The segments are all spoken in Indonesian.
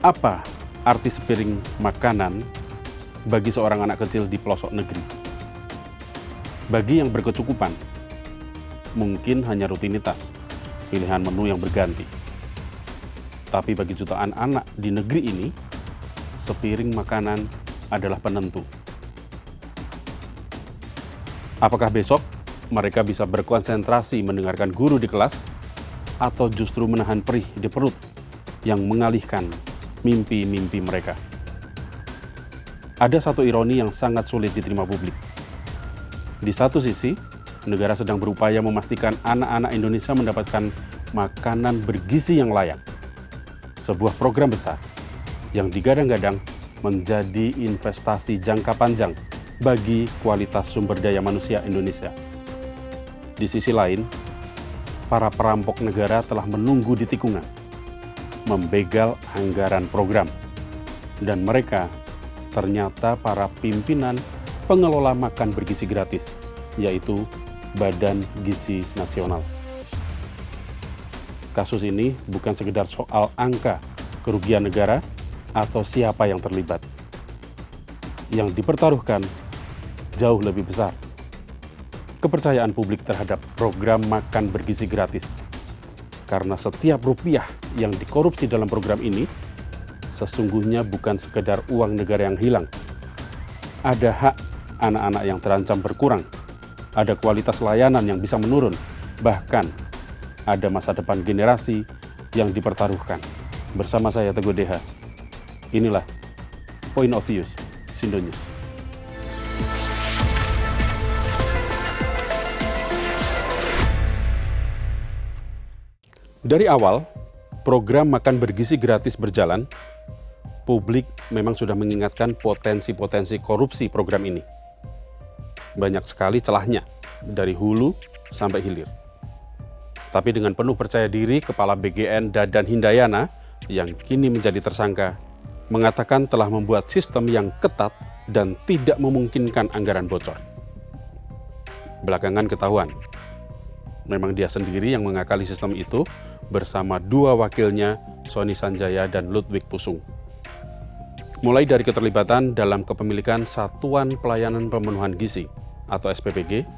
Apa arti sepiring makanan bagi seorang anak kecil di pelosok negeri? Bagi yang berkecukupan, mungkin hanya rutinitas, pilihan menu yang berganti. Tapi bagi jutaan anak di negeri ini, sepiring makanan adalah penentu. Apakah besok mereka bisa berkonsentrasi mendengarkan guru di kelas, atau justru menahan perih di perut yang mengalihkan mimpi-mimpi mereka? Ada satu ironi yang sangat sulit diterima publik. Di satu sisi, negara sedang berupaya memastikan anak-anak Indonesia mendapatkan makanan bergizi yang layak. Sebuah program besar yang digadang-gadang menjadi investasi jangka panjang bagi kualitas sumber daya manusia Indonesia. Di sisi lain, para perampok negara telah menunggu di tikungan, membegal anggaran program, dan mereka ternyata para pimpinan pengelola makan bergizi gratis, yaitu Badan Gizi Nasional. Kasus ini bukan sekedar soal angka kerugian negara atau siapa yang terlibat. Yang dipertaruhkan jauh lebih besar kepercayaan publik terhadap program makan bergizi gratis. Karena setiap rupiah yang dikorupsi dalam program ini sesungguhnya bukan sekedar uang negara yang hilang. Ada hak anak-anak yang terancam berkurang, ada kualitas layanan yang bisa menurun, bahkan ada masa depan generasi yang dipertaruhkan. Bersama saya Teguh Deha, inilah Point of View, Sindo News. Dari awal, program makan bergizi gratis berjalan, publik memang sudah mengingatkan potensi-potensi korupsi program ini. Banyak sekali celahnya, dari hulu sampai hilir. Tapi dengan penuh percaya diri, Kepala BGN Dadan Hindayana, yang kini menjadi tersangka, mengatakan telah membuat sistem yang ketat dan tidak memungkinkan anggaran bocor. Belakangan ketahuan, memang dia sendiri yang mengakali sistem itu bersama dua wakilnya, Sony Sanjaya dan Ludwig Pusung. Mulai dari keterlibatan dalam kepemilikan Satuan Pelayanan Pemenuhan Gizi atau SPPG,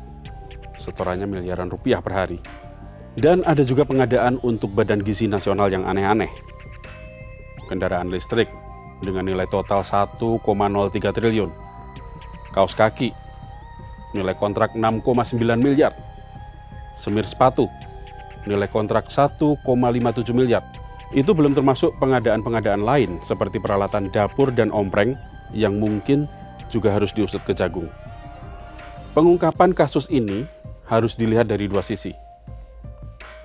setorannya miliaran rupiah per hari. Dan ada juga pengadaan untuk Badan Gizi Nasional yang aneh-aneh. Kendaraan listrik dengan nilai total 1,03 triliun. Kaos kaki, nilai kontrak 6,9 miliar. Semir sepatu, nilai kontrak 1,57 miliar. Itu belum termasuk pengadaan-pengadaan lain seperti peralatan dapur dan ompreng yang mungkin juga harus diusut ke Jagung. Pengungkapan kasus ini harus dilihat dari dua sisi.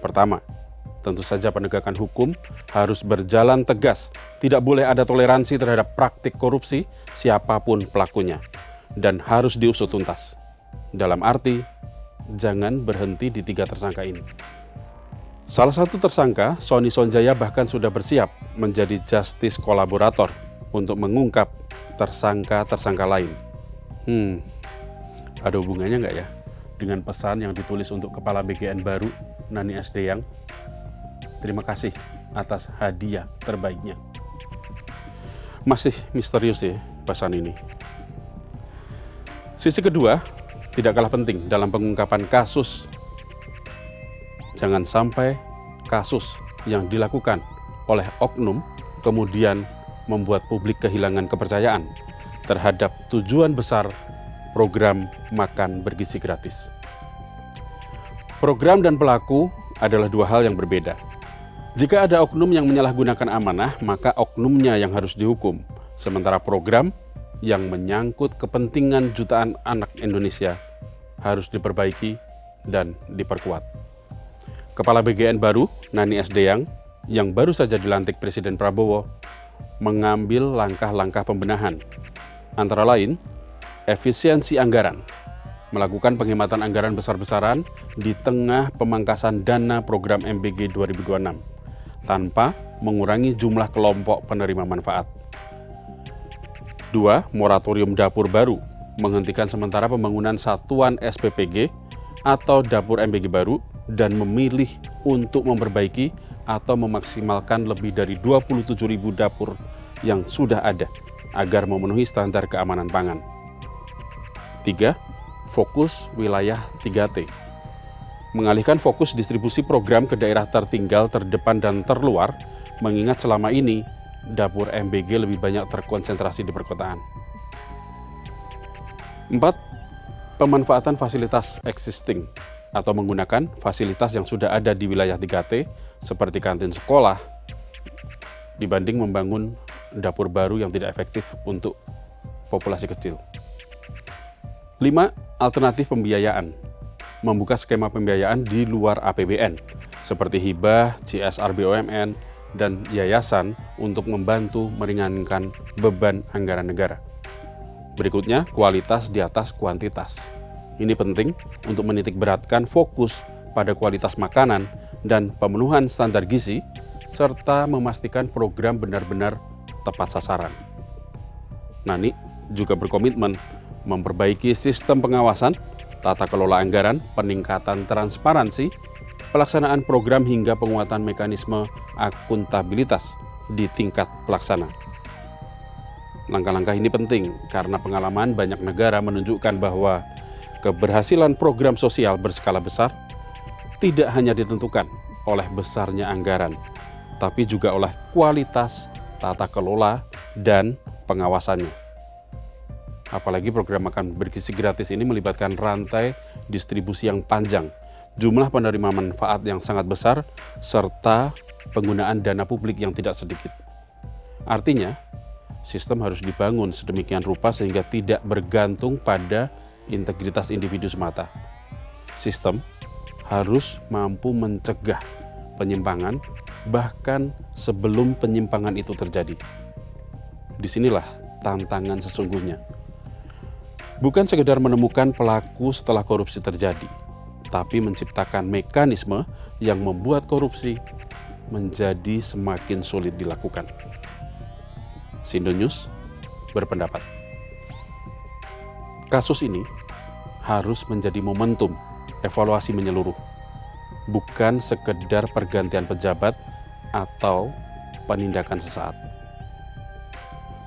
Pertama, tentu saja penegakan hukum harus berjalan tegas. Tidak boleh ada toleransi terhadap praktik korupsi siapapun pelakunya. Dan harus diusut tuntas. Dalam arti, jangan berhenti di 3 tersangka ini. Salah satu tersangka, Sony Sanjaya, bahkan sudah bersiap menjadi justice kolaborator untuk mengungkap tersangka-tersangka lain. Ada hubungannya nggak ya dengan pesan yang ditulis untuk Kepala BGN baru, Nani Asdeyang? Terima kasih atas hadiah terbaiknya. Masih misterius ya pesan ini. Sisi kedua, tidak kalah penting dalam pengungkapan kasus. Jangan sampai kasus yang dilakukan oleh oknum kemudian membuat publik kehilangan kepercayaan terhadap tujuan besar program makan bergizi gratis. Program dan pelaku adalah dua hal yang berbeda. Jika ada oknum yang menyalahgunakan amanah, maka oknumnya yang harus dihukum. Sementara program yang menyangkut kepentingan jutaan anak Indonesia harus diperbaiki dan diperkuat. Kepala BGN baru, Nani Asdeyang, yang baru saja dilantik Presiden Prabowo, mengambil langkah-langkah pembenahan. Antara lain, efisiensi anggaran, melakukan penghematan anggaran besar-besaran di tengah pemangkasan dana program MBG 2026, tanpa mengurangi jumlah kelompok penerima manfaat. 2. Moratorium dapur baru, menghentikan sementara pembangunan satuan SPPG atau dapur MBG baru dan memilih untuk memperbaiki atau memaksimalkan lebih dari 27.000 dapur yang sudah ada agar memenuhi standar keamanan pangan. 3. Fokus wilayah 3T. Mengalihkan fokus distribusi program ke daerah tertinggal, terdepan, dan terluar, mengingat selama ini dapur MBG lebih banyak terkonsentrasi di perkotaan. 4. Pemanfaatan fasilitas existing atau menggunakan fasilitas yang sudah ada di wilayah 3T seperti kantin sekolah dibanding membangun dapur baru yang tidak efektif untuk populasi kecil. 5. Alternatif pembiayaan. Membuka skema pembiayaan di luar APBN seperti hibah, CSR BUMN, dan yayasan untuk membantu meringankan beban anggaran negara. Berikutnya, kualitas di atas kuantitas. Ini penting untuk menitikberatkan fokus pada kualitas makanan dan pemenuhan standar gizi, serta memastikan program benar-benar tepat sasaran. Nani juga berkomitmen memperbaiki sistem pengawasan, tata kelola anggaran, peningkatan transparansi, pelaksanaan program hingga penguatan mekanisme akuntabilitas di tingkat pelaksana. Langkah-langkah ini penting karena pengalaman banyak negara menunjukkan bahwa keberhasilan program sosial berskala besar tidak hanya ditentukan oleh besarnya anggaran, tapi juga oleh kualitas tata kelola dan pengawasannya. Apalagi program makan bergizi gratis ini melibatkan rantai distribusi yang panjang, jumlah penerima manfaat yang sangat besar, serta penggunaan dana publik yang tidak sedikit. Artinya, sistem harus dibangun sedemikian rupa sehingga tidak bergantung pada integritas individu semata. Sistem harus mampu mencegah penyimpangan, bahkan sebelum penyimpangan itu terjadi. Disinilah tantangan sesungguhnya. Bukan sekedar menemukan pelaku setelah korupsi terjadi, tapi menciptakan mekanisme yang membuat korupsi menjadi semakin sulit dilakukan. Sindo News berpendapat, kasus ini harus menjadi momentum evaluasi menyeluruh, bukan sekedar pergantian pejabat atau penindakan sesaat.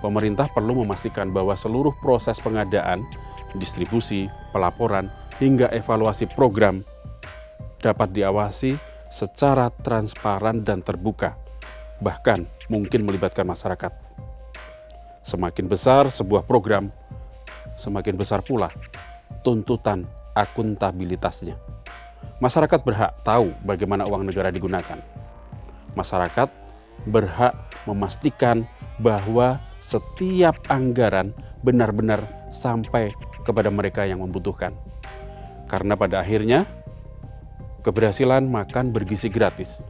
Pemerintah perlu memastikan bahwa seluruh proses pengadaan, distribusi, pelaporan, hingga evaluasi program dapat diawasi secara transparan dan terbuka, bahkan mungkin melibatkan masyarakat. Semakin besar sebuah program, semakin besar pula tuntutan akuntabilitasnya. Masyarakat berhak tahu bagaimana uang negara digunakan. Masyarakat berhak memastikan bahwa setiap anggaran benar-benar sampai kepada mereka yang membutuhkan. Karena pada akhirnya, keberhasilan makan bergizi gratis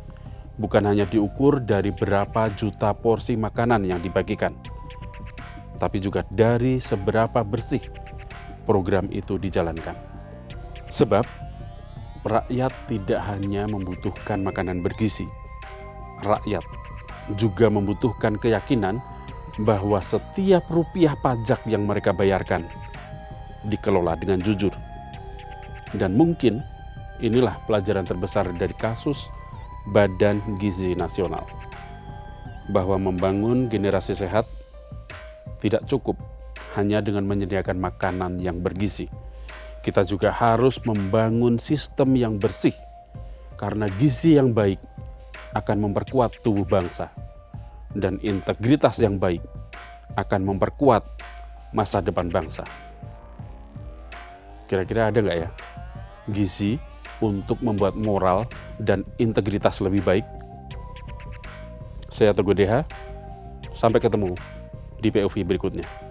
bukan hanya diukur dari berapa juta porsi makanan yang dibagikan, tapi juga dari seberapa bersih program itu dijalankan. Sebab, rakyat tidak hanya membutuhkan makanan bergizi, rakyat juga membutuhkan keyakinan bahwa setiap rupiah pajak yang mereka bayarkan dikelola dengan jujur. Dan mungkin inilah pelajaran terbesar dari kasus Badan Gizi Nasional, bahwa membangun generasi sehat tidak cukup hanya dengan menyediakan makanan yang bergizi. Kita juga harus membangun sistem yang bersih, karena gizi yang baik akan memperkuat tubuh bangsa, dan integritas yang baik akan memperkuat masa depan bangsa. Kira-kira ada nggak ya gizi untuk membuat moral dan integritas lebih baik? Saya Teguh DH, sampai ketemu di POV berikutnya.